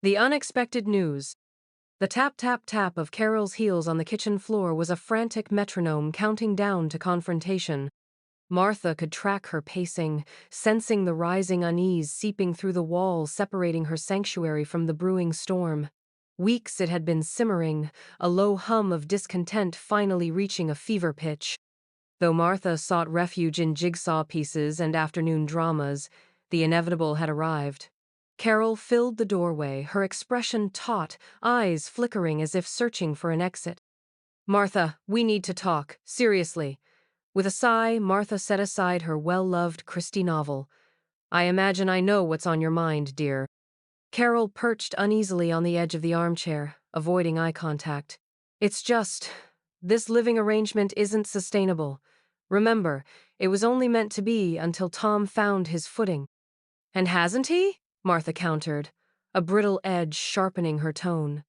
The unexpected news. The tap tap tap of Carol's heels on the kitchen floor was a frantic metronome counting down to confrontation. Martha could track her pacing, sensing the rising unease seeping through the walls separating her sanctuary from the brewing storm. Weeks it had been simmering, a low hum of discontent finally reaching a fever pitch. Though Martha sought refuge in jigsaw pieces and afternoon dramas, the inevitable had arrived. Carol filled the doorway, her expression taut, eyes flickering as if searching for an exit. "Martha, we need to talk, seriously." With a sigh, Martha set aside her well-loved Christie novel. "I imagine I know what's on your mind, dear." Carol perched uneasily on the edge of the armchair, avoiding eye contact. "It's just, this living arrangement isn't sustainable. Remember, it was only meant to be until Tom found his footing." "And hasn't he?" Martha countered, a brittle edge sharpening her tone.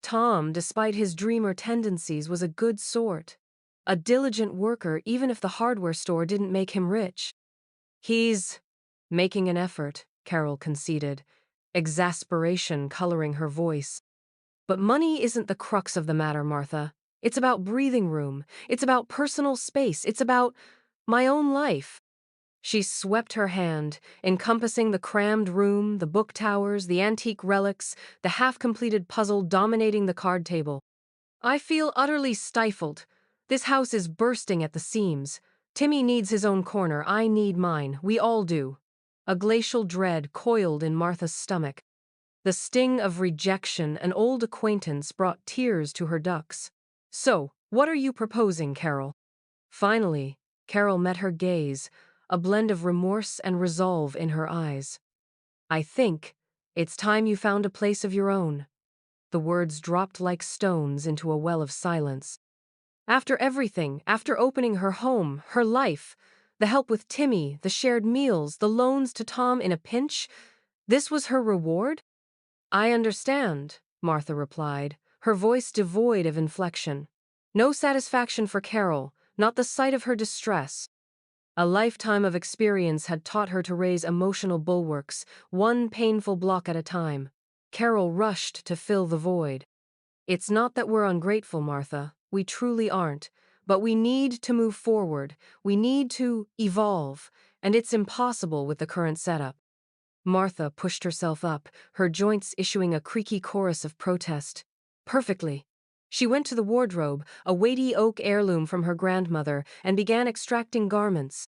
Tom, despite his dreamer tendencies, was a good sort. A diligent worker even if the hardware store didn't make him rich. "He's making an effort," Carol conceded, exasperation coloring her voice. "But money isn't the crux of the matter, Martha. It's about breathing room. It's about personal space. It's about my own life." She swept her hand, encompassing the crammed room, the book towers, the antique relics, the half-completed puzzle dominating the card table. "I feel utterly stifled. This house is bursting at the seams. Timmy needs his own corner. I need mine. We all do." A glacial dread coiled in Martha's stomach. The sting of rejection, an old acquaintance, brought tears to her ducts. "So, what are you proposing, Carol?" Finally, Carol met her gaze, a blend of remorse and resolve in her eyes. "I think it's time you found a place of your own." The words dropped like stones into a well of silence. After everything, after opening her home, her life, the help with Timmy, the shared meals, the loans to Tom in a pinch, this was her reward? "I understand," Martha replied, her voice devoid of inflection. No satisfaction for Carol, not the sight of her distress. A lifetime of experience had taught her to raise emotional bulwarks, one painful block at a time. Carol rushed to fill the void. "It's not that we're ungrateful, Martha. We truly aren't. But we need to move forward. We need to evolve. And it's impossible with the current setup." Martha pushed herself up, her joints issuing a creaky chorus of protest. "Perfectly." She went to the wardrobe, a weighty oak heirloom from her grandmother, and began extracting garments.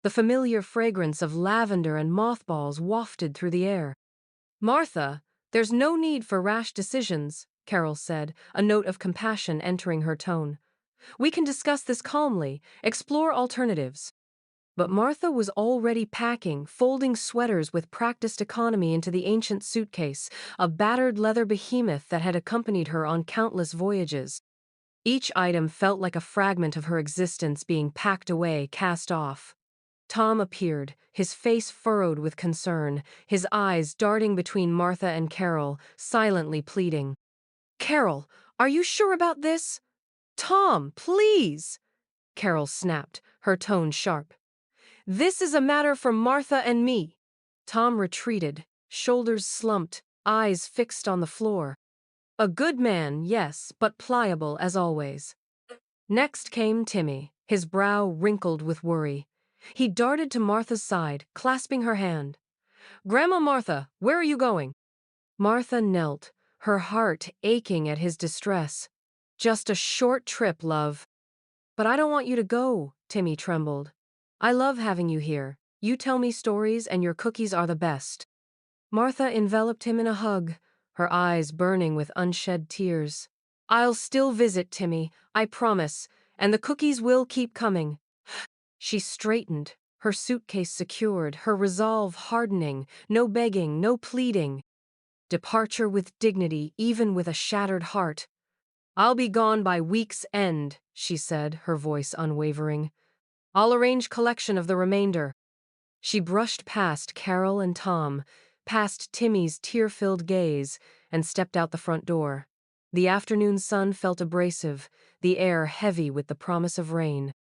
The familiar fragrance of lavender and mothballs wafted through the air. "Martha, there's no need for rash decisions," Carol said, a note of compassion entering her tone. "We can discuss this calmly, explore alternatives." But Martha was already packing, folding sweaters with practiced economy into the ancient suitcase, a battered leather behemoth that had accompanied her on countless voyages. Each item felt like a fragment of her existence being packed away, cast off. Tom appeared, his face furrowed with concern, his eyes darting between Martha and Carol, silently pleading. "Carol, are you sure about this?" "Tom, please!" Carol snapped, her tone sharp. "This is a matter for Martha and me." Tom retreated, shoulders slumped, eyes fixed on the floor. A good man, yes, but pliable as always. Next came Timmy, his brow wrinkled with worry. He darted to Martha's side, clasping her hand. "Grandma Martha, where are you going?" Martha knelt, her heart aching at his distress. "Just a short trip, love." "But I don't want you to go," Timmy trembled. "I love having you here. You tell me stories and your cookies are the best." Martha enveloped him in a hug, her eyes burning with unshed tears. "I'll still visit, Timmy, I promise, and the cookies will keep coming." She straightened, her suitcase secured, her resolve hardening, no begging, no pleading. Departure with dignity, even with a shattered heart. "I'll be gone by week's end," she said, her voice unwavering. "I'll arrange collection of the remainder." She brushed past Carol and Tom, past Timmy's tear-filled gaze, and stepped out the front door. The afternoon sun felt abrasive, the air heavy with the promise of rain.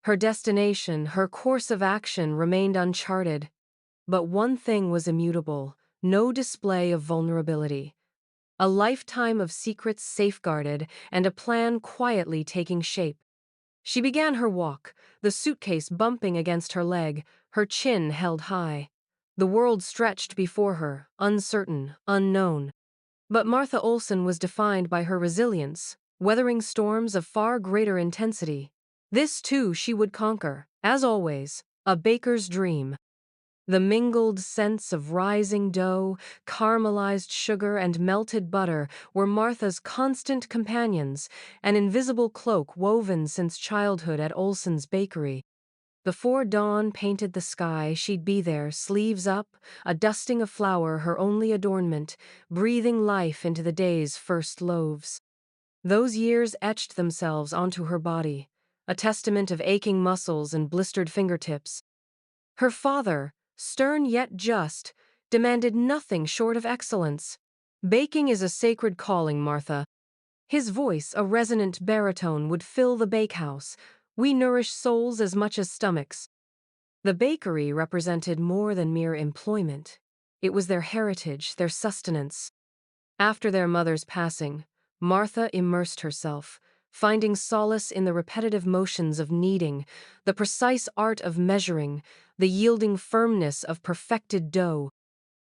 Her destination, her course of action remained uncharted. But one thing was immutable, no display of vulnerability. A lifetime of secrets safeguarded and a plan quietly taking shape. She began her walk, the suitcase bumping against her leg, her chin held high. The world stretched before her, uncertain, unknown. But Martha Olson was defined by her resilience, weathering storms of far greater intensity. This, too, she would conquer, as always, a baker's dream. The mingled scents of rising dough, caramelized sugar, and melted butter were Martha's constant companions, an invisible cloak woven since childhood at Olson's bakery. Before dawn painted the sky, she'd be there, sleeves up, a dusting of flour her only adornment, breathing life into the day's first loaves. Those years etched themselves onto her body, a testament of aching muscles and blistered fingertips. Her father, stern yet just, demanded nothing short of excellence. Baking is a sacred calling, Martha. His voice, a resonant baritone, would fill the bakehouse. We nourish souls as much as stomachs. The bakery represented more than mere employment. It was their heritage, their sustenance. After their mother's passing, Martha immersed herself, finding solace in the repetitive motions of kneading, the precise art of measuring, the yielding firmness of perfected dough.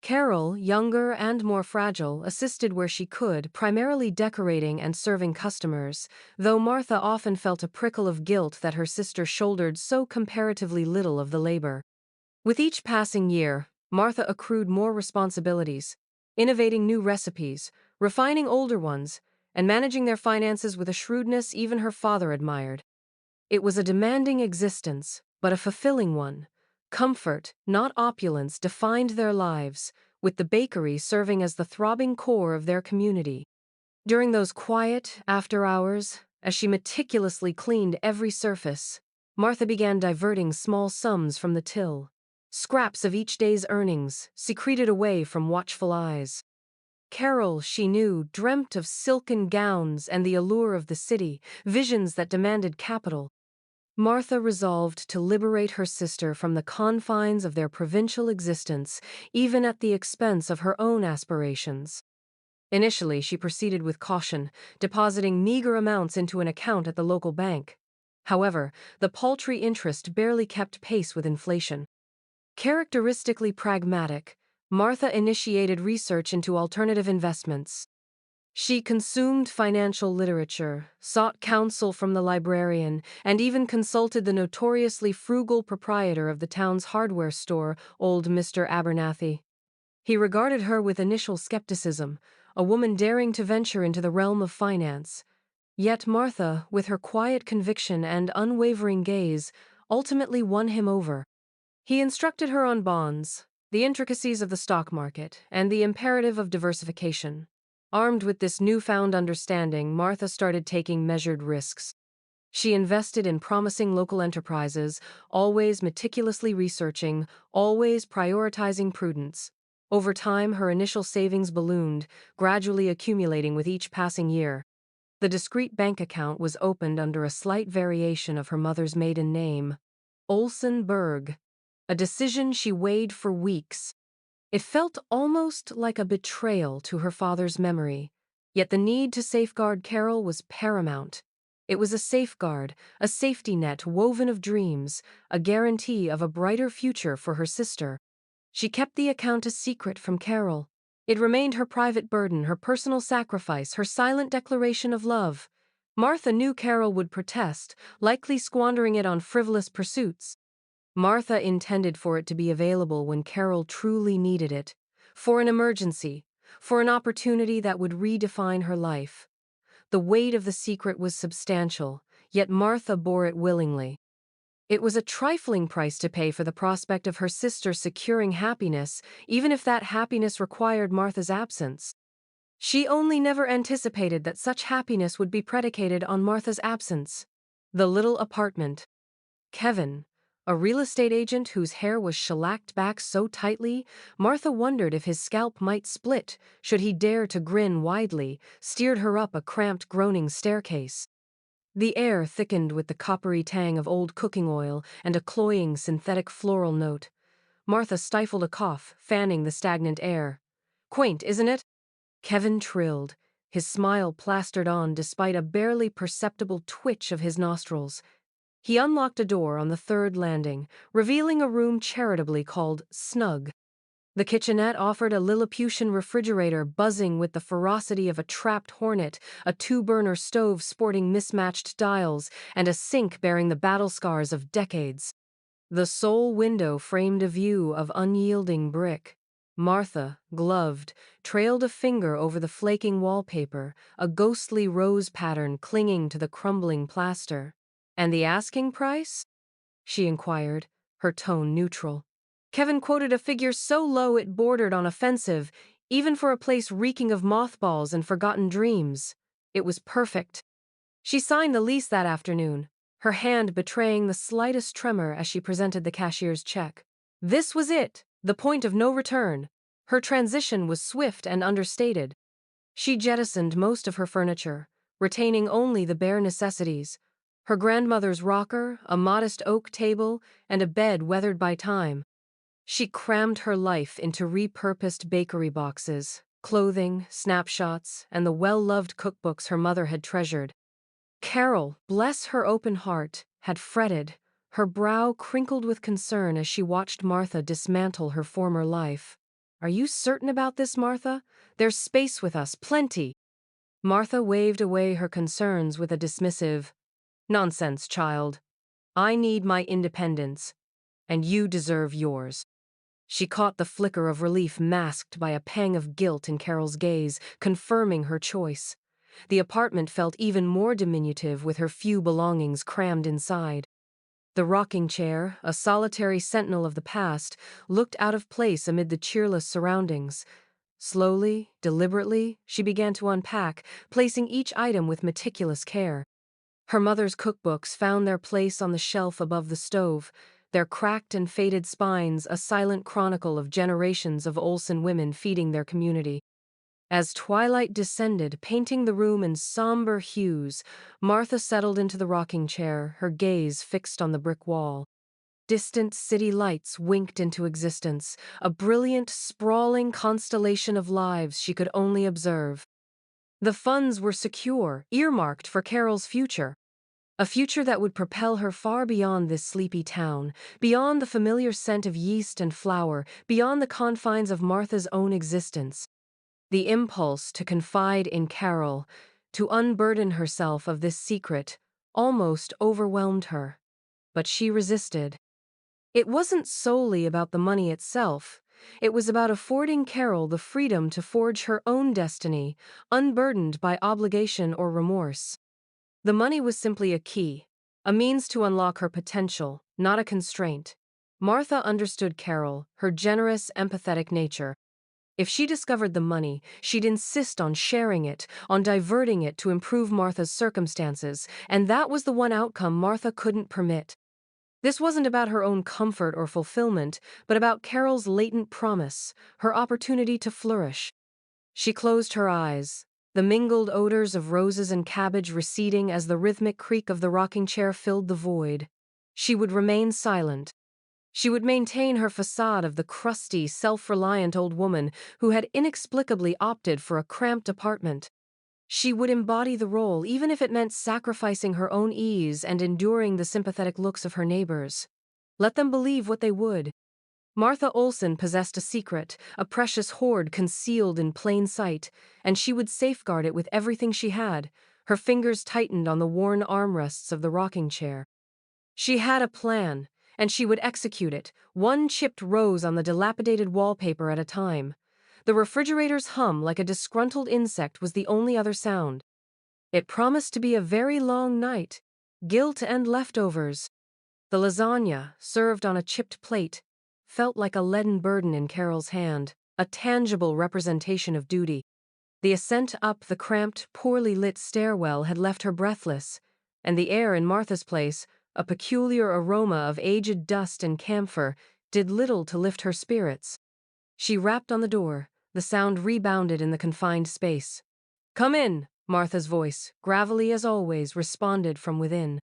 Carol, younger and more fragile, assisted where she could, primarily decorating and serving customers, though Martha often felt a prickle of guilt that her sister shouldered so comparatively little of the labor. With each passing year, Martha accrued more responsibilities, innovating new recipes, refining older ones, and managing their finances with a shrewdness even her father admired. It was a demanding existence, but a fulfilling one. Comfort, not opulence, defined their lives, with the bakery serving as the throbbing core of their community. During those quiet, after hours, as she meticulously cleaned every surface, Martha began diverting small sums from the till. Scraps of each day's earnings, secreted away from watchful eyes. Carol, she knew, dreamt of silken gowns and the allure of the city, visions that demanded capital. Martha resolved to liberate her sister from the confines of their provincial existence, even at the expense of her own aspirations. Initially, she proceeded with caution, depositing meager amounts into an account at the local bank. However, the paltry interest barely kept pace with inflation. Characteristically pragmatic, Martha initiated research into alternative investments. She consumed financial literature, sought counsel from the librarian, and even consulted the notoriously frugal proprietor of the town's hardware store, old Mr. Abernathy. He regarded her with initial skepticism, a woman daring to venture into the realm of finance. Yet Martha, with her quiet conviction and unwavering gaze, ultimately won him over. He instructed her on bonds, the intricacies of the stock market, and the imperative of diversification. Armed with this newfound understanding, Martha started taking measured risks. She invested in promising local enterprises, always meticulously researching, always prioritizing prudence. Over time, her initial savings ballooned, gradually accumulating with each passing year. The discreet bank account was opened under a slight variation of her mother's maiden name, Olson Berg, a decision she weighed for weeks. It felt almost like a betrayal to her father's memory, yet the need to safeguard Carol was paramount. It was a safeguard, a safety net woven of dreams, a guarantee of a brighter future for her sister. She kept the account a secret from Carol. It remained her private burden, her personal sacrifice, her silent declaration of love. Martha knew Carol would protest, likely squandering it on frivolous pursuits. Martha intended for it to be available when Carol truly needed it, for an emergency, for an opportunity that would redefine her life. The weight of the secret was substantial, yet Martha bore it willingly. It was a trifling price to pay for the prospect of her sister securing happiness, even if that happiness required Martha's absence. She only never anticipated that such happiness would be predicated on Martha's absence. The little apartment. Kevin, a real estate agent whose hair was shellacked back so tightly, Martha wondered if his scalp might split should he dare to grin widely, steered her up a cramped, groaning staircase. The air thickened with the coppery tang of old cooking oil and a cloying synthetic floral note. Martha stifled a cough, fanning the stagnant air. Quaint, isn't it? Kevin trilled, his smile plastered on despite a barely perceptible twitch of his nostrils. He unlocked a door on the third landing, revealing a room charitably called Snug. The kitchenette offered a Lilliputian refrigerator buzzing with the ferocity of a trapped hornet, a two-burner stove sporting mismatched dials, and a sink bearing the battle scars of decades. The sole window framed a view of unyielding brick. Martha, gloved, trailed a finger over the flaking wallpaper, a ghostly rose pattern clinging to the crumbling plaster. "And the asking price?" she inquired, her tone neutral. Kevin quoted a figure so low it bordered on offensive, even for a place reeking of mothballs and forgotten dreams. It was perfect. She signed the lease that afternoon, her hand betraying the slightest tremor as she presented the cashier's check. This was it, the point of no return. Her transition was swift and understated. She jettisoned most of her furniture, retaining only the bare necessities: her grandmother's rocker, a modest oak table, and a bed weathered by time. She crammed her life into repurposed bakery boxes, clothing, snapshots, and the well-loved cookbooks her mother had treasured. Carol, bless her open heart, had fretted, her brow crinkled with concern as she watched Martha dismantle her former life. "Are you certain about this, Martha? There's space with us, plenty." Martha waved away her concerns with a dismissive, "Nonsense, child. I need my independence, and you deserve yours." She caught the flicker of relief masked by a pang of guilt in Carol's gaze, confirming her choice. The apartment felt even more diminutive with her few belongings crammed inside. The rocking chair, a solitary sentinel of the past, looked out of place amid the cheerless surroundings. Slowly, deliberately, she began to unpack, placing each item with meticulous care. Her mother's cookbooks found their place on the shelf above the stove, their cracked and faded spines a silent chronicle of generations of Olsen women feeding their community. As twilight descended, painting the room in somber hues, Martha settled into the rocking chair, her gaze fixed on the brick wall. Distant city lights winked into existence, a brilliant, sprawling constellation of lives she could only observe. The funds were secure, earmarked for Carol's future. A future that would propel her far beyond this sleepy town, beyond the familiar scent of yeast and flour, beyond the confines of Martha's own existence. The impulse to confide in Carol, to unburden herself of this secret, almost overwhelmed her. But she resisted. It wasn't solely about the money itself. It was about affording Carol the freedom to forge her own destiny, unburdened by obligation or remorse. The money was simply a key, a means to unlock her potential, not a constraint. Martha understood Carol, her generous, empathetic nature. If she discovered the money, she'd insist on sharing it, on diverting it to improve Martha's circumstances, and that was the one outcome Martha couldn't permit. This wasn't about her own comfort or fulfillment, but about Carol's latent promise, her opportunity to flourish. She closed her eyes, the mingled odors of roses and cabbage receding as the rhythmic creak of the rocking chair filled the void. She would remain silent. She would maintain her facade of the crusty, self-reliant old woman who had inexplicably opted for a cramped apartment. She would embody the role, even if it meant sacrificing her own ease and enduring the sympathetic looks of her neighbors. Let them believe what they would. Martha Olsen possessed a secret, a precious hoard concealed in plain sight, and she would safeguard it with everything she had. Her fingers tightened on the worn armrests of the rocking chair. She had a plan, and she would execute it, one chipped rose on the dilapidated wallpaper at a time. The refrigerator's hum, like a disgruntled insect, was the only other sound. It promised to be a very long night. Guilt and leftovers. The lasagna, served on a chipped plate, felt like a leaden burden in Carol's hand, a tangible representation of duty. The ascent up the cramped, poorly lit stairwell had left her breathless, and the air in Martha's place, a peculiar aroma of aged dust and camphor, did little to lift her spirits. She rapped on the door, the sound rebounded in the confined space. "Come in," Martha's voice, gravelly as always, responded from within.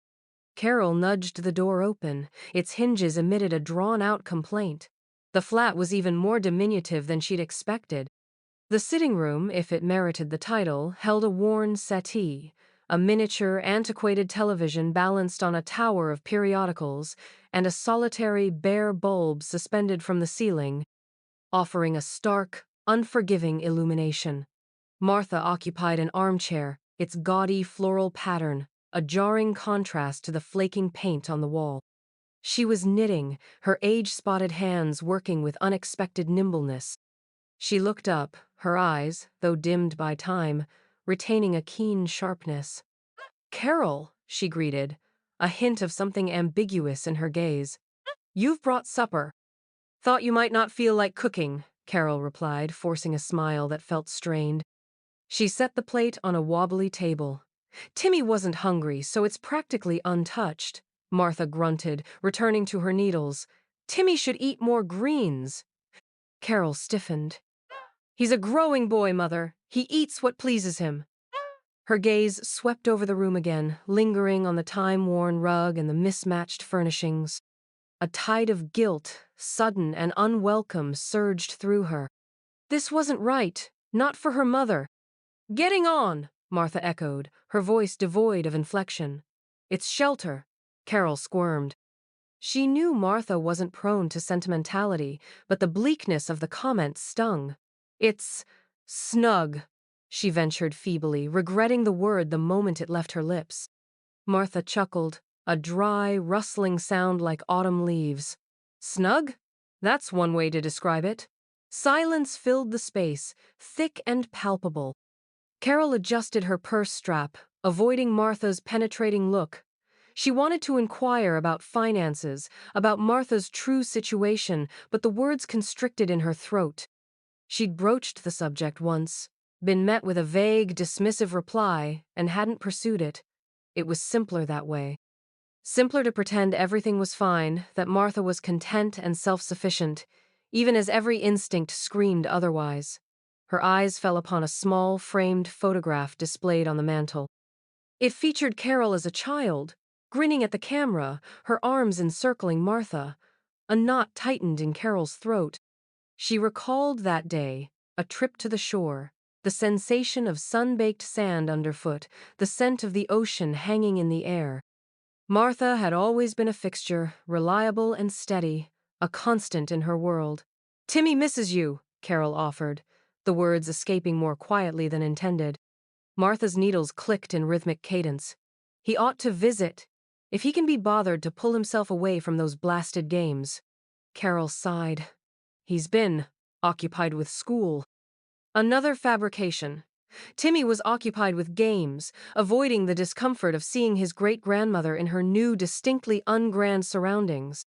Carol nudged the door open. Its hinges emitted a drawn-out complaint. The flat was even more diminutive than she'd expected. The sitting room, if it merited the title, held a worn settee, a miniature, antiquated television balanced on a tower of periodicals, and a solitary, bare bulb suspended from the ceiling, offering a stark, unforgiving illumination. Martha occupied an armchair, its gaudy floral pattern, a jarring contrast to the flaking paint on the wall. She was knitting, her age-spotted hands working with unexpected nimbleness. She looked up, her eyes, though dimmed by time, retaining a keen sharpness. "Carol," she greeted, a hint of something ambiguous in her gaze. "You've brought supper." "Thought you might not feel like cooking," Carol replied, forcing a smile that felt strained. She set the plate on a wobbly table. "Timmy wasn't hungry, so it's practically untouched," Martha grunted, returning to her needles. "Timmy should eat more greens." Carol stiffened. "He's a growing boy, Mother. He eats what pleases him." Her gaze swept over the room again, lingering on the time-worn rug and the mismatched furnishings. A tide of guilt, sudden and unwelcome, surged through her. This wasn't right, not for her mother. "Getting on," Martha echoed, her voice devoid of inflection. "It's shelter." Carol squirmed. She knew Martha wasn't prone to sentimentality, but the bleakness of the comment stung. "It's snug," she ventured feebly, regretting the word the moment it left her lips. Martha chuckled, a dry, rustling sound like autumn leaves. "Snug? That's one way to describe it." Silence filled the space, thick and palpable. Carol adjusted her purse strap, avoiding Martha's penetrating look. She wanted to inquire about finances, about Martha's true situation, but the words constricted in her throat. She'd broached the subject once, been met with a vague, dismissive reply, and hadn't pursued it. It was simpler that way. Simpler to pretend everything was fine, that Martha was content and self-sufficient, even as every instinct screamed otherwise. Her eyes fell upon a small, framed photograph displayed on the mantel. It featured Carol as a child, grinning at the camera, her arms encircling Martha. A knot tightened in Carol's throat. She recalled that day, a trip to the shore, the sensation of sun-baked sand underfoot, the scent of the ocean hanging in the air. Martha had always been a fixture, reliable and steady, a constant in her world. "Timmy misses you," Carol offered, the words escaping more quietly than intended. Martha's needles clicked in rhythmic cadence. "He ought to visit, if he can be bothered to pull himself away from those blasted games." Carol sighed. "He's been occupied with school." Another fabrication. Timmy was occupied with games, avoiding the discomfort of seeing his great-grandmother in her new, distinctly ungrand surroundings.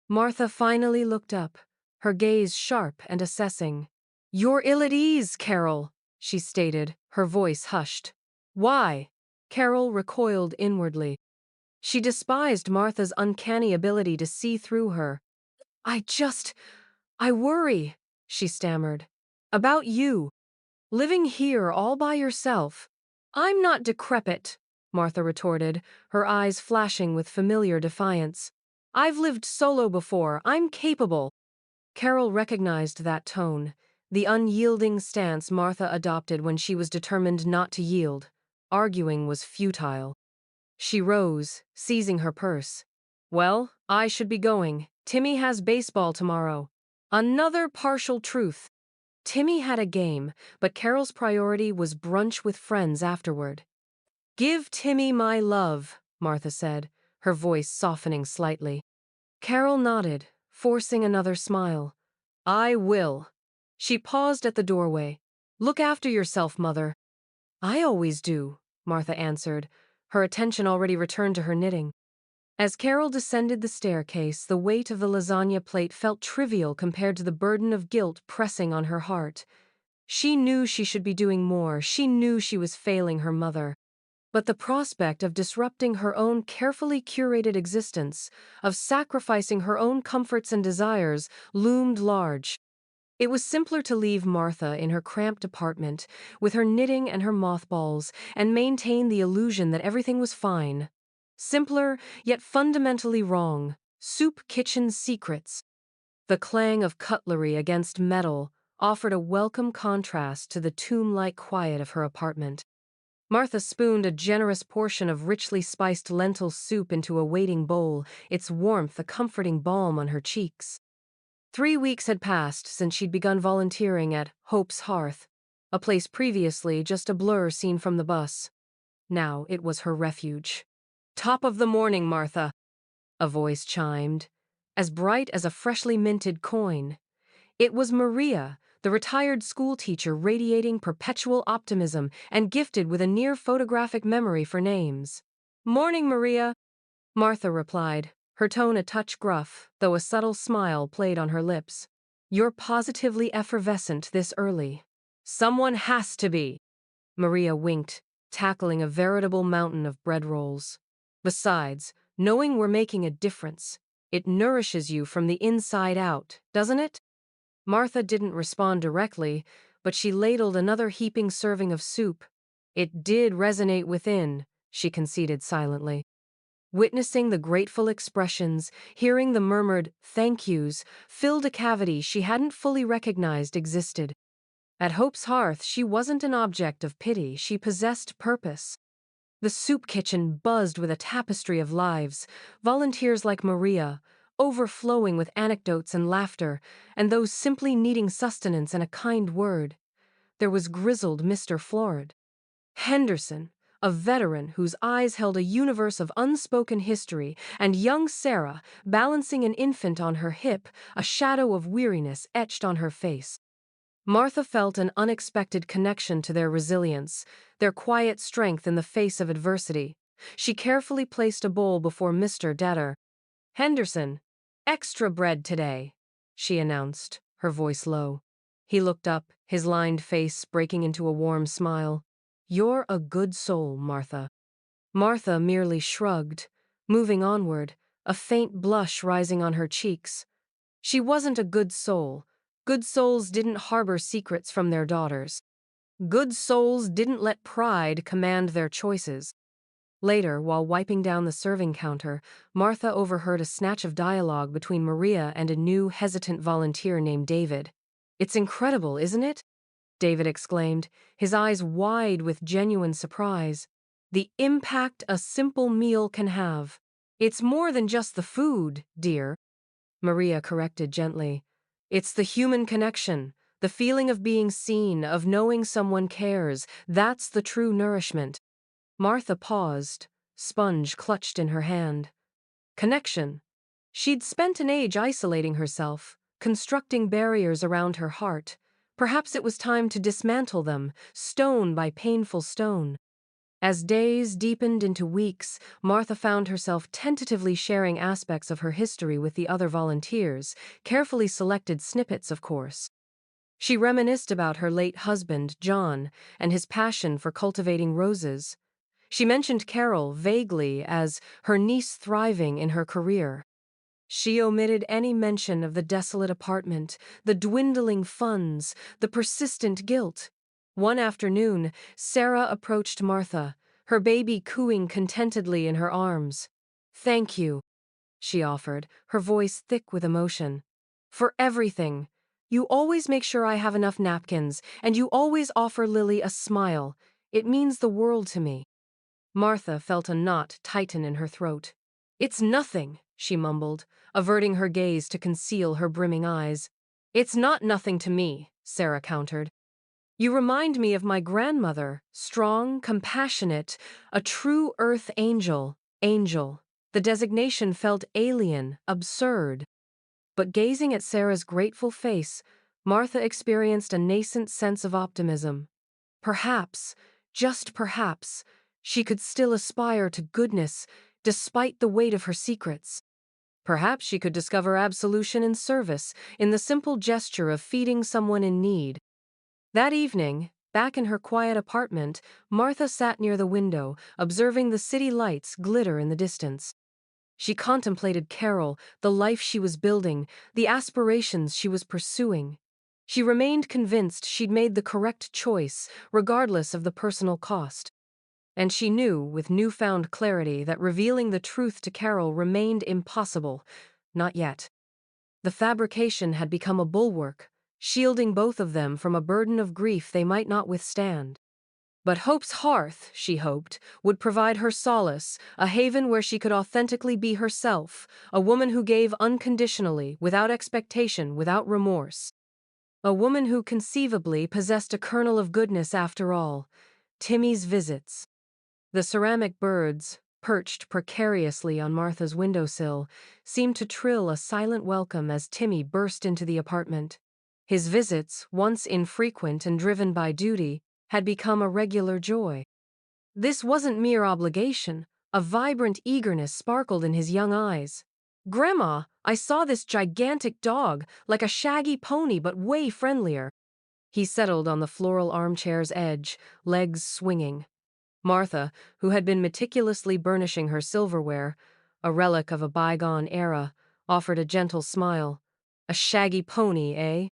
Martha finally looked up, her gaze sharp and assessing. "You're ill at ease, Carol," she stated, her voice hushed. "Why?" Carol recoiled inwardly. She despised Martha's uncanny ability to see through her. I worry," she stammered. "About you. Living here all by yourself." "I'm not decrepit," Martha retorted, her eyes flashing with familiar defiance. "I've lived solo before. I'm capable." Carol recognized that tone, the unyielding stance Martha adopted when she was determined not to yield. Arguing was futile. She rose, seizing her purse. "Well, I should be going. Timmy has baseball tomorrow." Another partial truth. Timmy had a game, but Carol's priority was brunch with friends afterward. "Give Timmy my love," Martha said, her voice softening slightly. Carol nodded, forcing another smile. "I will." She paused at the doorway. "Look after yourself, Mother." "I always do," Martha answered, her attention already returned to her knitting. As Carol descended the staircase, the weight of the lasagna plate felt trivial compared to the burden of guilt pressing on her heart. She knew she should be doing more, she knew she was failing her mother. But the prospect of disrupting her own carefully curated existence, of sacrificing her own comforts and desires, loomed large. It was simpler to leave Martha in her cramped apartment, with her knitting and her mothballs, and maintain the illusion that everything was fine. Simpler, yet fundamentally wrong. Soup kitchen secrets. The clang of cutlery against metal, offered a welcome contrast to the tomb-like quiet of her apartment. Martha spooned a generous portion of richly spiced lentil soup into a waiting bowl, its warmth a comforting balm on her cheeks. 3 weeks had passed since she'd begun volunteering at Hope's Hearth, a place previously just a blur seen from the bus. Now it was her refuge. "Top of the morning, Martha," a voice chimed, as bright as a freshly minted coin. It was Maria, the retired schoolteacher radiating perpetual optimism and gifted with a near photographic memory for names. "Morning, Maria," Martha replied, her tone a touch gruff, though a subtle smile played on her lips. "You're positively effervescent this early." "Someone has to be," Maria winked, tackling a veritable mountain of bread rolls. "Besides, knowing we're making a difference, it nourishes you from the inside out, doesn't it?" Martha didn't respond directly, but she ladled another heaping serving of soup. "It did resonate within," she conceded silently. Witnessing the grateful expressions, hearing the murmured thank yous, filled a cavity she hadn't fully recognized existed. At Hope's Hearth, she wasn't an object of pity, she possessed purpose. The soup kitchen buzzed with a tapestry of lives, volunteers like Maria, overflowing with anecdotes and laughter, and those simply needing sustenance and a kind word. There was grizzled Mr. Florid Henderson, a veteran whose eyes held a universe of unspoken history, and young Sarah, balancing an infant on her hip, a shadow of weariness etched on her face. Martha felt an unexpected connection to their resilience, their quiet strength in the face of adversity. She carefully placed a bowl before Mr. Detter. "Henderson, extra bread today," she announced, her voice low. He looked up, his lined face breaking into a warm smile. "You're a good soul, Martha." Martha merely shrugged, moving onward, a faint blush rising on her cheeks. She wasn't a good soul. Good souls didn't harbor secrets from their daughters. Good souls didn't let pride command their choices. Later, while wiping down the serving counter, Martha overheard a snatch of dialogue between Maria and a new, hesitant volunteer named David. "It's incredible, isn't it?" David exclaimed, his eyes wide with genuine surprise. "The impact a simple meal can have. It's more than just the food, dear," Maria corrected gently. "It's the human connection, the feeling of being seen, of knowing someone cares. That's the true nourishment." Martha paused, sponge clutched in her hand. Connection. She'd spent an age isolating herself, constructing barriers around her heart. Perhaps it was time to dismantle them, stone by painful stone. As days deepened into weeks, Martha found herself tentatively sharing aspects of her history with the other volunteers, carefully selected snippets, of course. She reminisced about her late husband, John, and his passion for cultivating roses. She mentioned Carol vaguely as her niece thriving in her career. She omitted any mention of the desolate apartment, the dwindling funds, the persistent guilt. One afternoon, Sarah approached Martha, her baby cooing contentedly in her arms. "Thank you," she offered, her voice thick with emotion. "For everything. You always make sure I have enough napkins, and you always offer Lily a smile. It means the world to me." Martha felt a knot tighten in her throat. "It's nothing," she mumbled, averting her gaze to conceal her brimming eyes. "It's not nothing to me," Sarah countered. "You remind me of my grandmother, strong, compassionate, a true earth angel. Angel." The designation felt alien, absurd. But gazing at Sarah's grateful face, Martha experienced a nascent sense of optimism. Perhaps, just perhaps, she could still aspire to goodness despite the weight of her secrets. Perhaps she could discover absolution in service, in the simple gesture of feeding someone in need. That evening, back in her quiet apartment, Martha sat near the window, observing the city lights glitter in the distance. She contemplated Carol, the life she was building, the aspirations she was pursuing. She remained convinced she'd made the correct choice, regardless of the personal cost. And she knew, with newfound clarity, that revealing the truth to Carol remained impossible. Not yet. The fabrication had become a bulwark. shielding both of them from a burden of grief they might not withstand. But Hope's hearth, she hoped, would provide her solace, a haven where she could authentically be herself, a woman who gave unconditionally, without expectation, without remorse. A woman who conceivably possessed a kernel of goodness after all. Timmy's visits. The ceramic birds, perched precariously on Martha's windowsill, seemed to trill a silent welcome as Timmy burst into the apartment. His visits, once infrequent and driven by duty, had become a regular joy. This wasn't mere obligation, a vibrant eagerness sparkled in his young eyes. "Grandma, I saw this gigantic dog, like a shaggy pony but way friendlier." He settled on the floral armchair's edge, legs swinging. Martha, who had been meticulously burnishing her silverware, a relic of a bygone era, offered a gentle smile. "A shaggy pony, eh?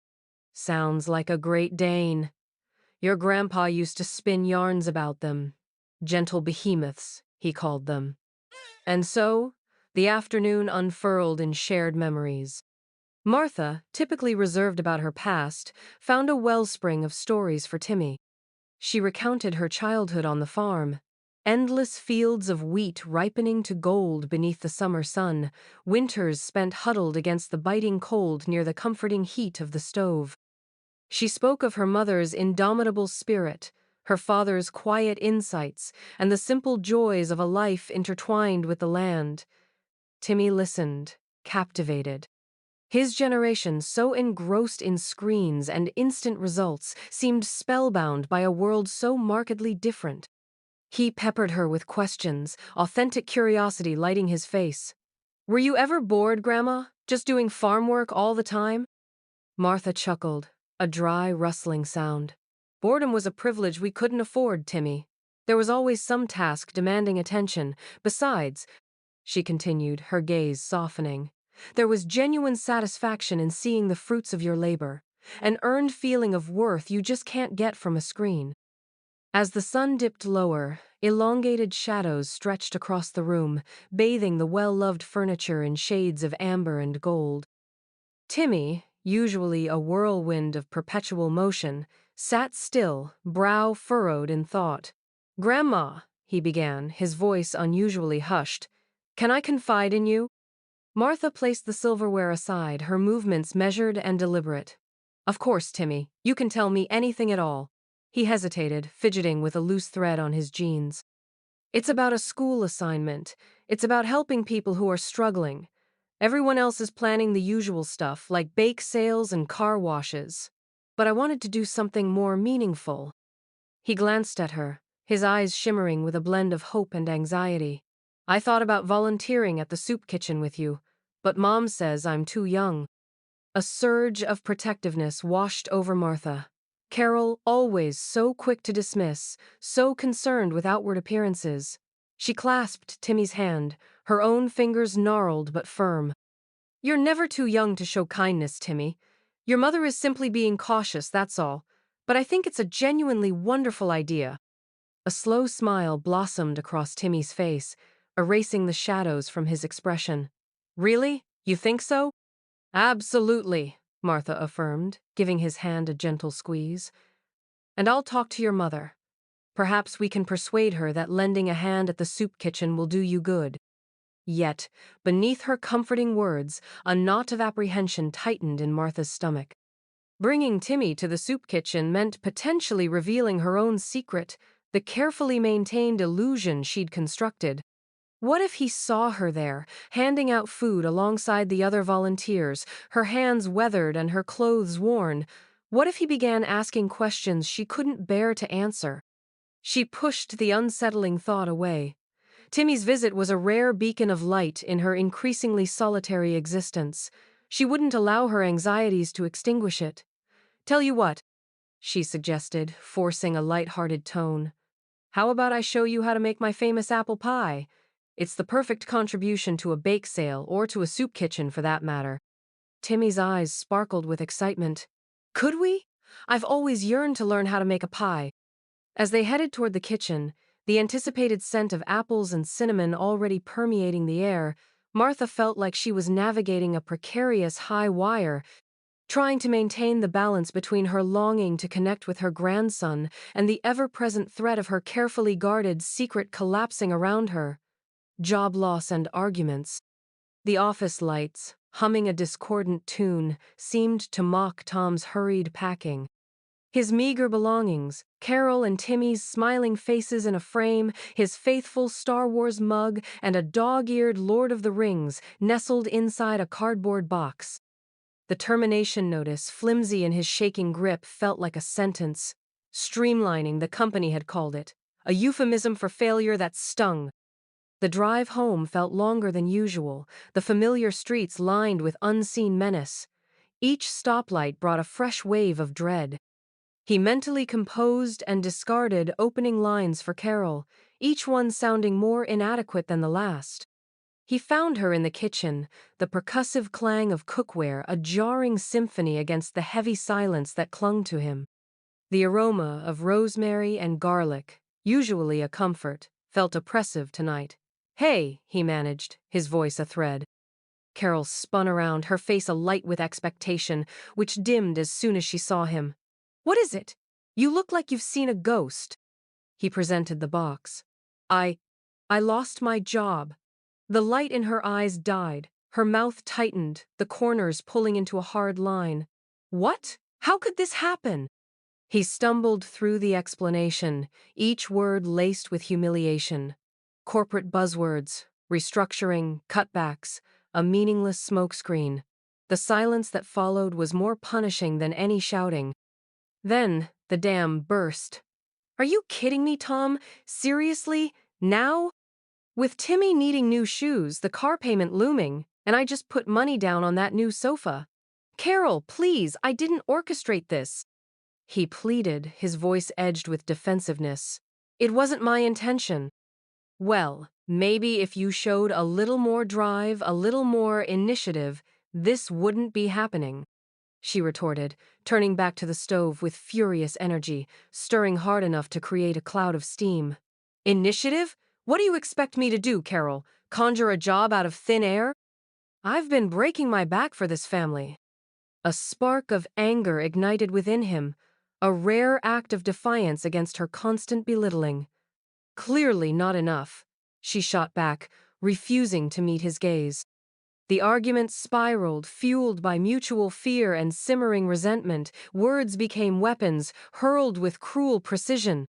Sounds like a Great Dane. Your grandpa used to spin yarns about them. Gentle behemoths, he called them." And so, the afternoon unfurled in shared memories. Martha, typically reserved about her past, found a wellspring of stories for Timmy. She recounted her childhood on the farm. Endless fields of wheat ripening to gold beneath the summer sun, winters spent huddled against the biting cold near the comforting heat of the stove. She spoke of her mother's indomitable spirit, her father's quiet insights, and the simple joys of a life intertwined with the land. Timmy listened, captivated. His generation, so engrossed in screens and instant results, seemed spellbound by a world so markedly different. He peppered her with questions, authentic curiosity lighting his face. "Were you ever bored, Grandma? Just doing farm work all the time?" Martha chuckled, a dry, rustling sound. "Boredom was a privilege we couldn't afford, Timmy. There was always some task demanding attention. Besides," she continued, her gaze softening, "there was genuine satisfaction in seeing the fruits of your labor, an earned feeling of worth you just can't get from a screen." As the sun dipped lower, elongated shadows stretched across the room, bathing the well-loved furniture in shades of amber and gold. Timmy, usually a whirlwind of perpetual motion, sat still, brow furrowed in thought. "Grandma," he began, his voice unusually hushed, "can I confide in you?" Martha placed the silverware aside, her movements measured and deliberate. "Of course, Timmy, you can tell me anything at all." He hesitated, fidgeting with a loose thread on his jeans. "It's about a school assignment. It's about helping people who are struggling. Everyone else is planning the usual stuff, like bake sales and car washes. But I wanted to do something more meaningful." He glanced at her, his eyes shimmering with a blend of hope and anxiety. "I thought about volunteering at the soup kitchen with you, but Mom says I'm too young." A surge of protectiveness washed over Martha. Carol, always so quick to dismiss, so concerned with outward appearances. She clasped Timmy's hand, her own fingers gnarled but firm. "You're never too young to show kindness, Timmy. Your mother is simply being cautious, that's all. But I think it's a genuinely wonderful idea." A slow smile blossomed across Timmy's face, erasing the shadows from his expression. "Really? You think so?" "Absolutely," Martha affirmed, giving his hand a gentle squeeze. "And I'll talk to your mother. Perhaps we can persuade her that lending a hand at the soup kitchen will do you good." Yet, beneath her comforting words, a knot of apprehension tightened in Martha's stomach. Bringing Timmy to the soup kitchen meant potentially revealing her own secret, the carefully maintained illusion she'd constructed. What if he saw her there, handing out food alongside the other volunteers, her hands weathered and her clothes worn? What if he began asking questions she couldn't bear to answer? She pushed the unsettling thought away. Timmy's visit was a rare beacon of light in her increasingly solitary existence. She wouldn't allow her anxieties to extinguish it. "Tell you what," she suggested, forcing a light-hearted tone. "How about I show you how to make my famous apple pie? It's the perfect contribution to a bake sale, or to a soup kitchen for that matter." Timmy's eyes sparkled with excitement. "Could we? I've always yearned to learn how to make a pie." As they headed toward the kitchen, the anticipated scent of apples and cinnamon already permeating the air, Martha felt like she was navigating a precarious high wire. trying to maintain the balance between her longing to connect with her grandson and the ever-present threat of her carefully guarded secret collapsing around her. Job loss and arguments. The office lights, humming a discordant tune, seemed to mock Tom's hurried packing. His meager belongings, Carol and Timmy's smiling faces in a frame, his faithful Star Wars mug, and a dog-eared Lord of the Rings nestled inside a cardboard box. The termination notice, flimsy in his shaking grip, felt like a sentence. Streamlining, the company had called it. A euphemism for failure that stung. The drive home felt longer than usual, the familiar streets lined with unseen menace. Each stoplight brought a fresh wave of dread. He mentally composed and discarded opening lines for Carol, each one sounding more inadequate than the last. He found her in the kitchen, the percussive clang of cookware a jarring symphony against the heavy silence that clung to him. The aroma of rosemary and garlic, usually a comfort, felt oppressive tonight. "Hey," he managed, his voice a thread. Carol spun around, her face alight with expectation, which dimmed as soon as she saw him. "What is it? You look like you've seen a ghost." He presented the box. I lost my job." The light in her eyes died, her mouth tightened, the corners pulling into a hard line. "What? How could this happen?" He stumbled through the explanation, each word laced with humiliation. Corporate buzzwords, restructuring, cutbacks, a meaningless smokescreen. The silence that followed was more punishing than any shouting. Then, the dam burst. "Are you kidding me, Tom? Seriously? Now? With Timmy needing new shoes, the car payment looming, and I just put money down on that new sofa. Carol, please, I didn't orchestrate this." He pleaded, his voice edged with defensiveness. "It wasn't my intention." "Well, maybe if you showed a little more drive, a little more initiative, this wouldn't be happening," she retorted, turning back to the stove with furious energy, stirring hard enough to create a cloud of steam. "Initiative? What do you expect me to do, Carol? Conjure a job out of thin air? I've been breaking my back for this family." A spark of anger ignited within him, a rare act of defiance against her constant belittling. "Clearly not enough," she shot back, refusing to meet his gaze. The argument spiraled, fueled by mutual fear and simmering resentment. Words became weapons, hurled with cruel precision.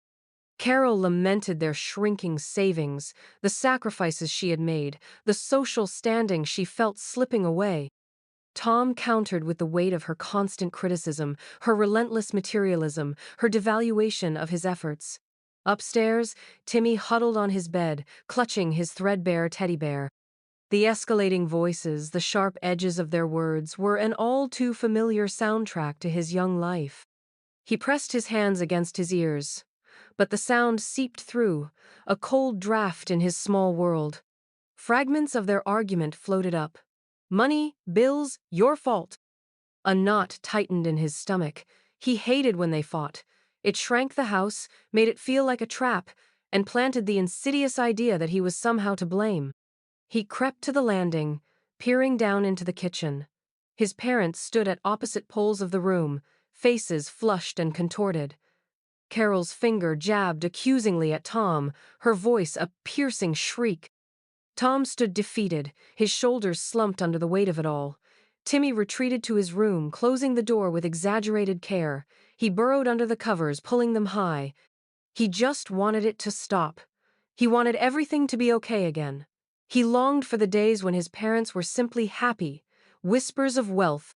Carol lamented their shrinking savings, the sacrifices she had made, the social standing she felt slipping away. Tom countered with the weight of her constant criticism, her relentless materialism, her devaluation of his efforts. Upstairs, Timmy huddled on his bed, clutching his threadbare teddy bear. The escalating voices, the sharp edges of their words, were an all too familiar soundtrack to his young life. He pressed his hands against his ears, but the sound seeped through, a cold draft in his small world. Fragments of their argument floated up. "Money, bills, your fault." A knot tightened in his stomach. He hated when they fought. It shrank the house, made it feel like a trap, and planted the insidious idea that he was somehow to blame. He crept to the landing, peering down into the kitchen. His parents stood at opposite poles of the room, faces flushed and contorted. Carol's finger jabbed accusingly at Tom, her voice a piercing shriek. Tom stood defeated, his shoulders slumped under the weight of it all. Timmy retreated to his room, closing the door with exaggerated care. He burrowed under the covers, pulling them high. He just wanted it to stop. He wanted everything to be okay again. He longed for the days when his parents were simply happy, whispers of wealth.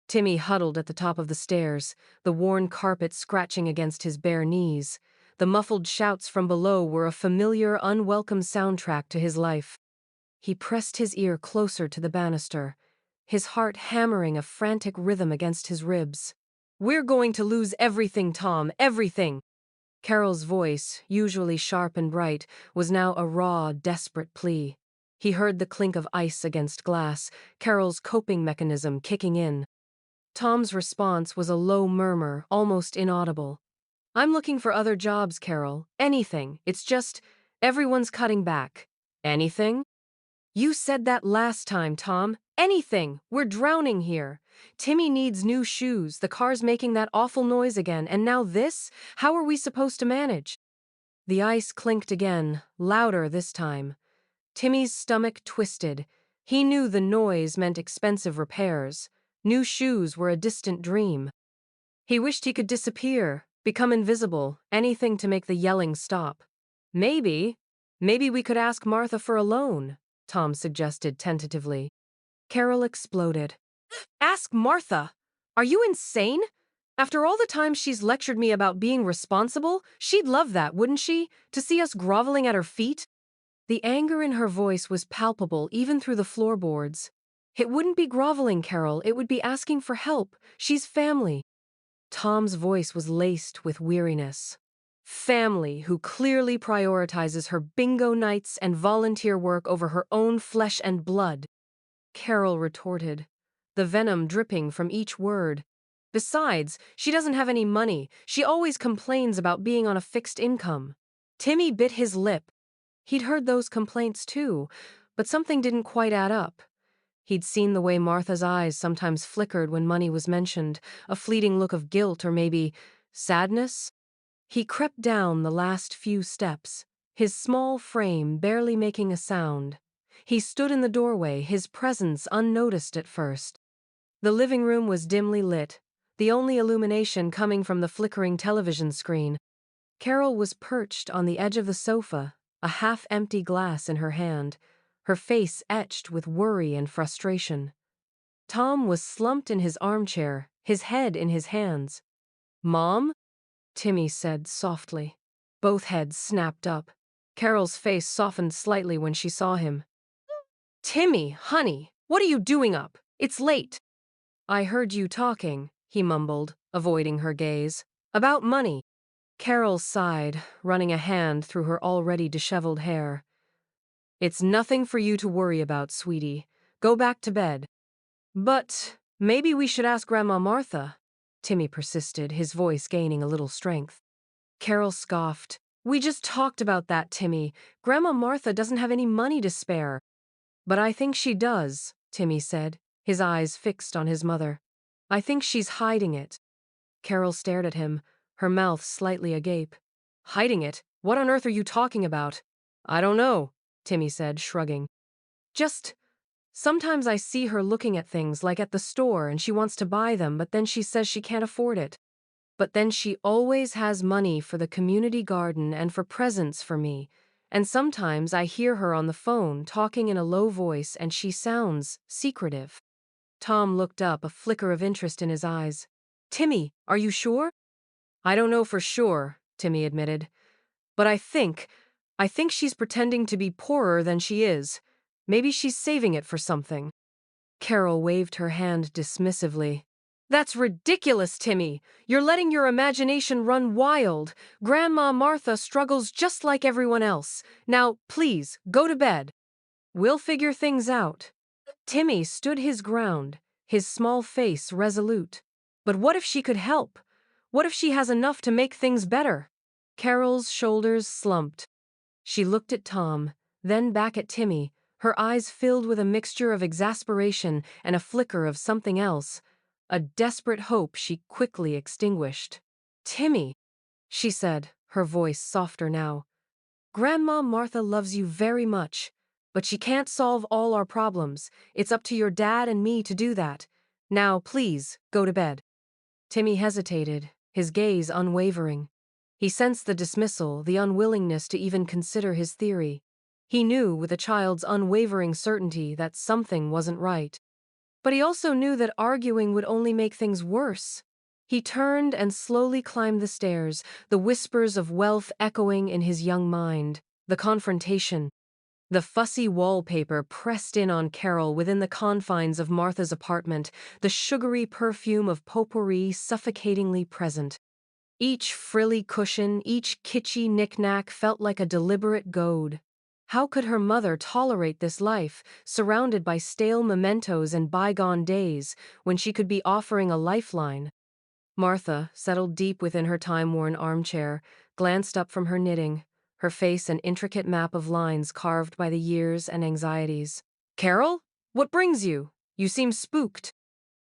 Timmy huddled at the top of the stairs, the worn carpet scratching against his bare knees. The muffled shouts from below were a familiar, unwelcome soundtrack to his life. He pressed his ear closer to the banister, his heart hammering a frantic rhythm against his ribs. "We're going to lose everything, Tom, everything." Carol's voice, usually sharp and bright, was now a raw, desperate plea. He heard the clink of ice against glass, Carol's coping mechanism kicking in. Tom's response was a low murmur, almost inaudible. "I'm looking for other jobs, Carol. Anything. It's just, everyone's cutting back." "Anything?" "You said that last time, Tom. Anything. We're drowning here. Timmy needs new shoes, the car's making that awful noise again, and now this? How are we supposed to manage? The ice clinked again, louder this time. Timmy's stomach twisted. He knew the noise meant expensive repairs. New shoes were a distant dream. He wished he could disappear, become invisible, anything to make the yelling stop. Maybe we could ask Martha for a loan, Tom suggested tentatively. Carol exploded. Ask Martha! Are you insane? After all the time she's lectured me about being responsible, she'd love that, wouldn't she? To see us groveling at her feet? The anger in her voice was palpable even through the floorboards. It wouldn't be groveling, Carol, it would be asking for help. She's family. Tom's voice was laced with weariness. Family who clearly prioritizes her bingo nights and volunteer work over her own flesh and blood. Carol retorted, the venom dripping from each word. Besides, she doesn't have any money. She always complains about being on a fixed income. Timmy bit his lip. He'd heard those complaints too, but something didn't quite add up. He'd seen the way Martha's eyes sometimes flickered when money was mentioned, a fleeting look of guilt or maybe sadness. He crept down the last few steps, his small frame barely making a sound. He stood in the doorway, his presence unnoticed at first. The living room was dimly lit, the only illumination coming from the flickering television screen. Carol was perched on the edge of the sofa, a half-empty glass in her hand, her face etched with worry and frustration. Tom was slumped in his armchair, his head in his hands. "Mom?" Timmy said softly. Both heads snapped up. Carol's face softened slightly when she saw him. "Timmy, honey, what are you doing up? It's late." "I heard you talking," he mumbled, avoiding her gaze. "About money." Carol sighed, running a hand through her already disheveled hair. "It's nothing for you to worry about, sweetie. Go back to bed." "But maybe we should ask Grandma Martha," Timmy persisted, his voice gaining a little strength. Carol scoffed. "We just talked about that, Timmy. Grandma Martha doesn't have any money to spare." "But I think she does," Timmy said, his eyes fixed on his mother. "I think she's hiding it." Carol stared at him, her mouth slightly agape. "Hiding it? What on earth are you talking about?" "I don't know," Timmy said, shrugging. "Just, sometimes I see her looking at things like at the store and she wants to buy them, but then she says she can't afford it. But then she always has money for the community garden and for presents for me. And sometimes I hear her on the phone talking in a low voice and she sounds secretive." Tom looked up, a flicker of interest in his eyes. "Timmy, are you sure?" "I don't know for sure," Timmy admitted. "But I think she's pretending to be poorer than she is. Maybe she's saving it for something." Carol waved her hand dismissively. "That's ridiculous, Timmy. You're letting your imagination run wild. Grandma Martha struggles just like everyone else. Now, please, go to bed. We'll figure things out." Timmy stood his ground, his small face resolute. "But what if she could help? What if she has enough to make things better?" Carol's shoulders slumped. She looked at Tom, then back at Timmy, her eyes filled with a mixture of exasperation and a flicker of something else, a desperate hope she quickly extinguished. "Timmy," she said, her voice softer now, "Grandma Martha loves you very much, but she can't solve all our problems. It's up to your dad and me to do that. Now, please, go to bed." Timmy hesitated, his gaze unwavering. He sensed the dismissal, the unwillingness to even consider his theory. He knew, with a child's unwavering certainty, that something wasn't right. But he also knew that arguing would only make things worse. He turned and slowly climbed the stairs, the whispers of wealth echoing in his young mind. The confrontation. The fussy wallpaper pressed in on Carol within the confines of Martha's apartment, the sugary perfume of potpourri suffocatingly present. Each frilly cushion, each kitschy knick-knack felt like a deliberate goad. How could her mother tolerate this life, surrounded by stale mementos and bygone days, when she could be offering a lifeline? Martha, settled deep within her time-worn armchair, glanced up from her knitting, her face an intricate map of lines carved by the years and anxieties. "Carol? What brings you? You seem spooked."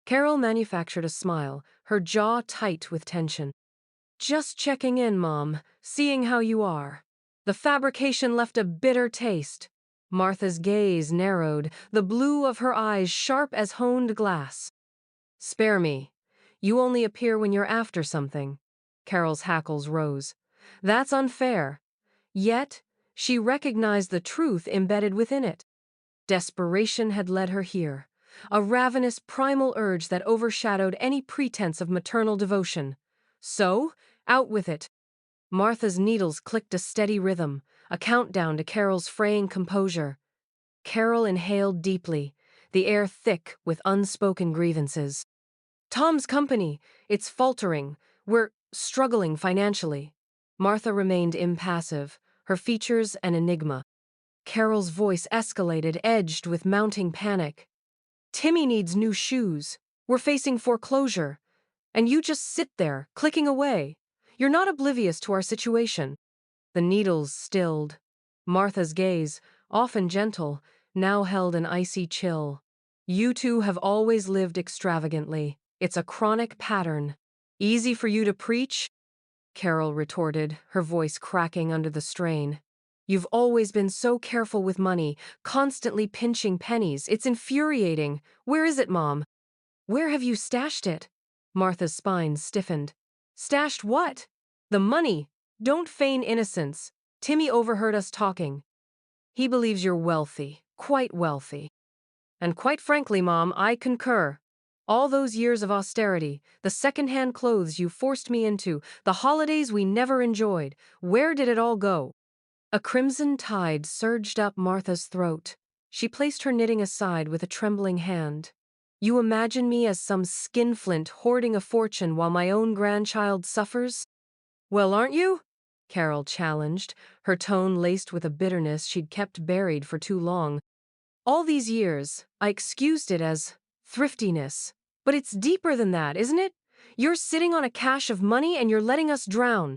Carol manufactured a smile, her jaw tight with tension. Just checking in, Mom, seeing how you are. The fabrication left a bitter taste. Martha's gaze narrowed, the blue of her eyes sharp as honed glass. Spare me. You only appear when you're after something. Carol's hackles rose. That's unfair. Yet, she recognized the truth embedded within it. Desperation had led her here, a ravenous primal urge that overshadowed any pretense of maternal devotion. So, out with it. Martha's needles clicked a steady rhythm, a countdown to Carol's fraying composure. Carol inhaled deeply, the air thick with unspoken grievances. Tom's company, it's faltering. We're struggling financially. Martha remained impassive, her features an enigma. Carol's voice escalated, edged with mounting panic. Timmy needs new shoes. We're facing foreclosure. And you just sit there, clicking away. You're not oblivious to our situation. The needles stilled. Martha's gaze, often gentle, now held an icy chill. You two have always lived extravagantly. It's a chronic pattern. Easy for you to preach? Carol retorted, her voice cracking under the strain. You've always been so careful with money, constantly pinching pennies. It's infuriating. Where is it, Mom? Where have you stashed it? Martha's spine stiffened. Stashed what? The money. Don't feign innocence. Timmy overheard us talking. He believes you're wealthy, quite wealthy. And quite frankly, Mom, I concur. All those years of austerity, the second-hand clothes you forced me into, the holidays we never enjoyed, where did it all go? A crimson tide surged up Martha's throat. She placed her knitting aside with a trembling hand. You imagine me as some skinflint hoarding a fortune while my own grandchild suffers? Well, aren't you? Carol challenged, her tone laced with a bitterness she'd kept buried for too long. All these years, I excused it as thriftiness. But it's deeper than that, isn't it? You're sitting on a cache of money and you're letting us drown.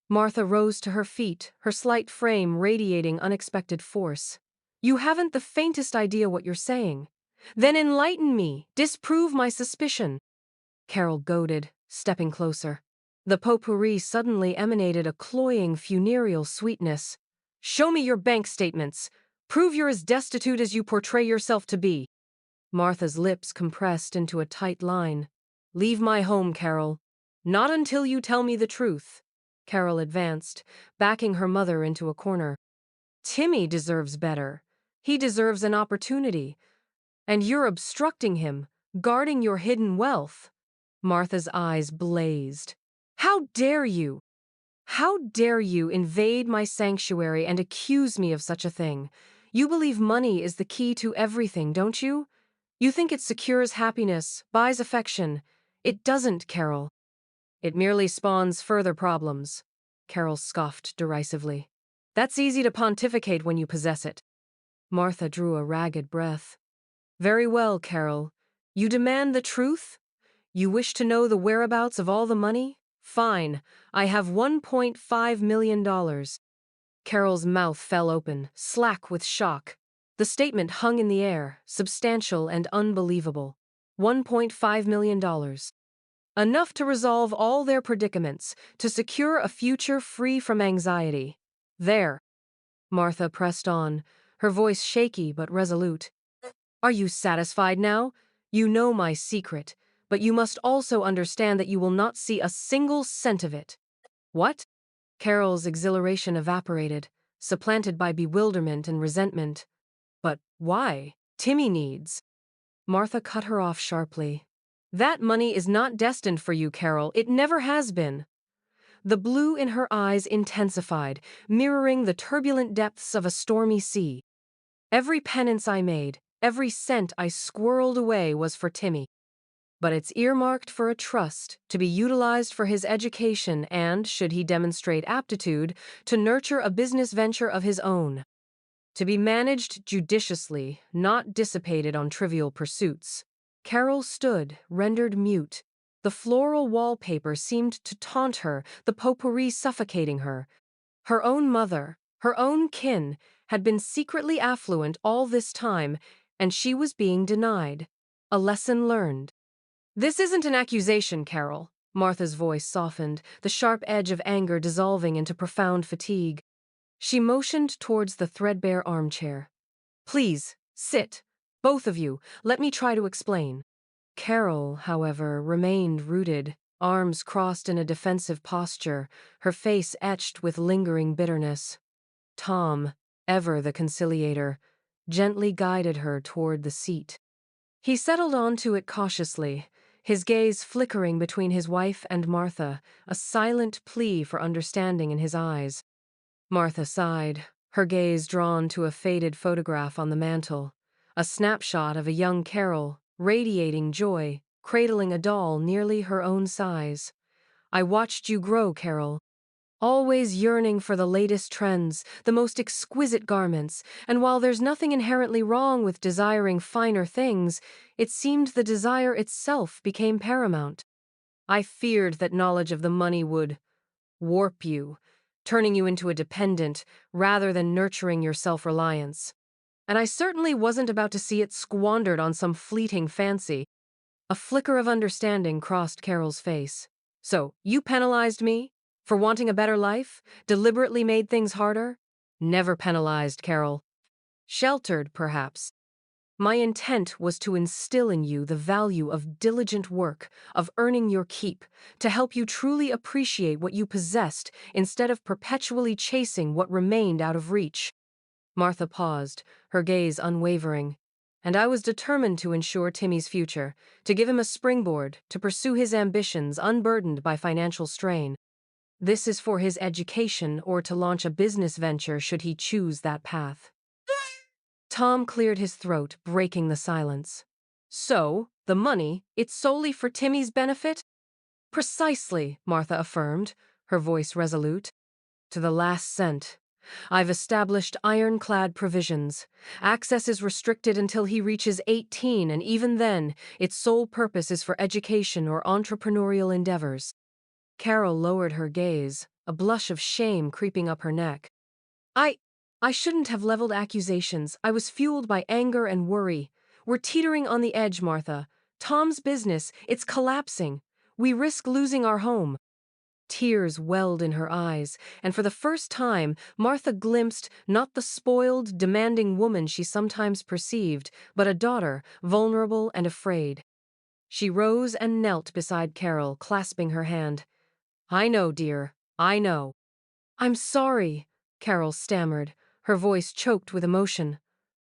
Martha rose to her feet, her slight frame radiating unexpected force. You haven't the faintest idea what you're saying. Then enlighten me, disprove my suspicion. Carol goaded, stepping closer. The potpourri suddenly emanated a cloying, funereal sweetness. Show me your bank statements. Prove you're as destitute as you portray yourself to be. Martha's lips compressed into a tight line. Leave my home, Carol. Not until you tell me the truth. Carol advanced, backing her mother into a corner. Timmy deserves better. He deserves an opportunity. And you're obstructing him, guarding your hidden wealth. Martha's eyes blazed. How dare you? How dare you invade my sanctuary and accuse me of such a thing? You believe money is the key to everything, don't you? You think it secures happiness, buys affection. It doesn't, Carol. It merely spawns further problems. Carol scoffed derisively. That's easy to pontificate when you possess it. Martha drew a ragged breath. Very well, Carol. You demand the truth? You wish to know the whereabouts of all the money? Fine. I have $1.5 million. Carol's mouth fell open, slack with shock. The statement hung in the air, substantial and unbelievable. $1.5 million. Enough to resolve all their predicaments, to secure a future free from anxiety. There. Martha pressed on, her voice shaky but resolute. Are you satisfied now? You know my secret, but you must also understand that you will not see a single cent of it. What? Carol's exhilaration evaporated, supplanted by bewilderment and resentment. But why? Timmy needs. Martha cut her off sharply. That money is not destined for you, Carol. It never has been. The blue in her eyes intensified, mirroring the turbulent depths of a stormy sea. Every penance I made, every cent I squirreled away was for Timmy. But it's earmarked for a trust, to be utilized for his education and, should he demonstrate aptitude, to nurture a business venture of his own. To be managed judiciously, not dissipated on trivial pursuits. Carol stood, rendered mute. The floral wallpaper seemed to taunt her, the potpourri suffocating her. Her own mother, her own kin, had been secretly affluent all this time, and she was being denied. A lesson learned. This isn't an accusation, Carol. Martha's voice softened, the sharp edge of anger dissolving into profound fatigue. She motioned towards the threadbare armchair. Please, sit. Both of you, let me try to explain. Carol, however, remained rooted, arms crossed in a defensive posture, her face etched with lingering bitterness. Tom, ever the conciliator, gently guided her toward the seat. He settled onto it cautiously, his gaze flickering between his wife and Martha, a silent plea for understanding in his eyes. Martha sighed, her gaze drawn to a faded photograph on the mantel, a snapshot of a young Carol, radiating joy, cradling a doll nearly her own size. I watched you grow, Carol. Always yearning for the latest trends, the most exquisite garments, and while there's nothing inherently wrong with desiring finer things, it seemed the desire itself became paramount. I feared that knowledge of the money would warp you, turning you into a dependent rather than nurturing your self-reliance. And I certainly wasn't about to see it squandered on some fleeting fancy. A flicker of understanding crossed Carol's face. So, you penalized me? For wanting a better life? Deliberately made things harder? Never penalized, Carol. Sheltered, perhaps. My intent was to instill in you the value of diligent work, of earning your keep, to help you truly appreciate what you possessed instead of perpetually chasing what remained out of reach. Martha paused, her gaze unwavering. And I was determined to ensure Timmy's future, to give him a springboard, to pursue his ambitions unburdened by financial strain. This is for his education or to launch a business venture should he choose that path. Tom cleared his throat, breaking the silence. So, the money, it's solely for Timmy's benefit? Precisely, Martha affirmed, her voice resolute. To the last cent. I've established ironclad provisions. Access is restricted until he reaches 18, and even then, its sole purpose is for education or entrepreneurial endeavors. Carol lowered her gaze, a blush of shame creeping up her neck. I shouldn't have leveled accusations. I was fueled by anger and worry. We're teetering on the edge, Martha. Tom's business, it's collapsing. We risk losing our home. Tears welled in her eyes, and for the first time, Martha glimpsed not the spoiled, demanding woman she sometimes perceived, but a daughter, vulnerable and afraid. She rose and knelt beside Carol, clasping her hand. I know, dear, I know. I'm sorry, Carol stammered, her voice choked with emotion.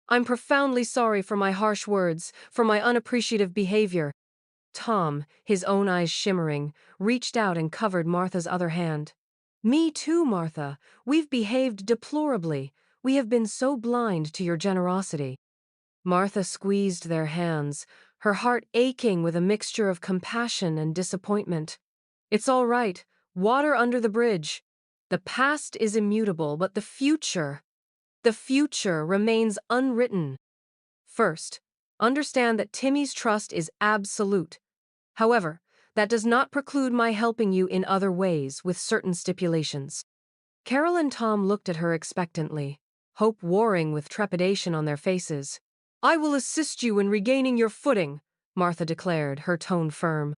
I'm profoundly sorry for my harsh words, for my unappreciative behavior. Tom, his own eyes shimmering, reached out and covered Martha's other hand. Me too, Martha. We've behaved deplorably. We have been so blind to your generosity. Martha squeezed their hands, her heart aching with a mixture of compassion and disappointment. It's all right. Water under the bridge. The past is immutable, but the future remains unwritten. First, understand that Timmy's trust is absolute. However, that does not preclude my helping you in other ways with certain stipulations. Carol and Tom looked at her expectantly, hope warring with trepidation on their faces. I will assist you in regaining your footing, Martha declared, her tone firm.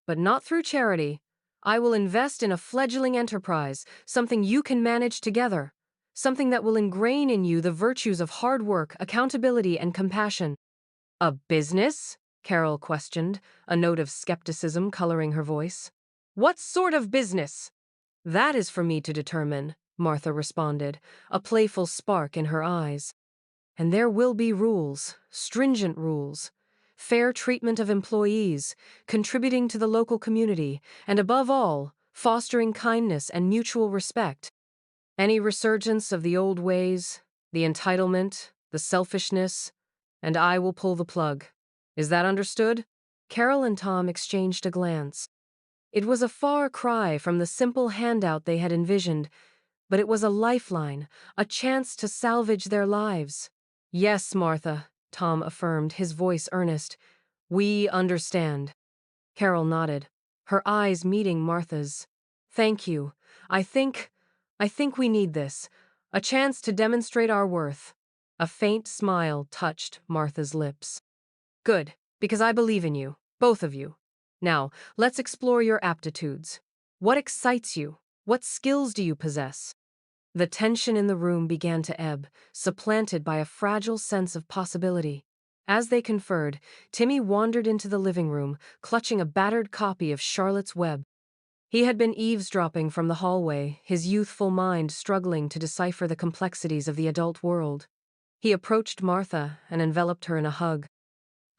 But not through charity. I will invest in a fledgling enterprise, something you can manage together, something that will ingrain in you the virtues of hard work, accountability, and compassion. A business? Carol questioned, a note of skepticism coloring her voice. What sort of business? That is for me to determine, Martha responded, a playful spark in her eyes. And there will be rules, stringent rules. Fair treatment of employees, contributing to the local community, and above all, fostering kindness and mutual respect. Any resurgence of the old ways, the entitlement, the selfishness, and I will pull the plug. Is that understood? Carol and Tom exchanged a glance. It was a far cry from the simple handout they had envisioned, but it was a lifeline, a chance to salvage their lives. Yes, Martha, Tom affirmed, his voice earnest. We understand. Carol nodded, her eyes meeting Martha's. Thank you. I think we need this. A chance to demonstrate our worth. A faint smile touched Martha's lips. Good, because I believe in you, both of you. Now, let's explore your aptitudes. What excites you? What skills do you possess? The tension in the room began to ebb, supplanted by a fragile sense of possibility. As they conferred, Timmy wandered into the living room, clutching a battered copy of Charlotte's Web. He had been eavesdropping from the hallway, his youthful mind struggling to decipher the complexities of the adult world. He approached Martha and enveloped her in a hug.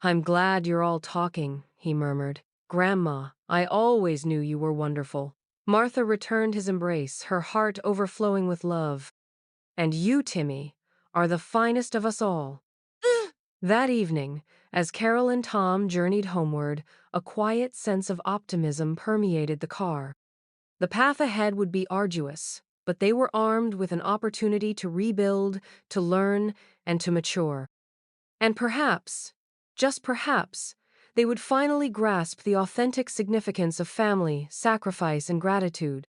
"I'm glad you're all talking," he murmured. "Grandma, I always knew you were wonderful." Martha returned his embrace, her heart overflowing with love. "And you, Timmy, are the finest of us all." That evening, as Carol and Tom journeyed homeward, a quiet sense of optimism permeated the car. The path ahead would be arduous, but they were armed with an opportunity to rebuild, to learn, and to mature. And perhaps, just perhaps, they would finally grasp the authentic significance of family, sacrifice, and gratitude.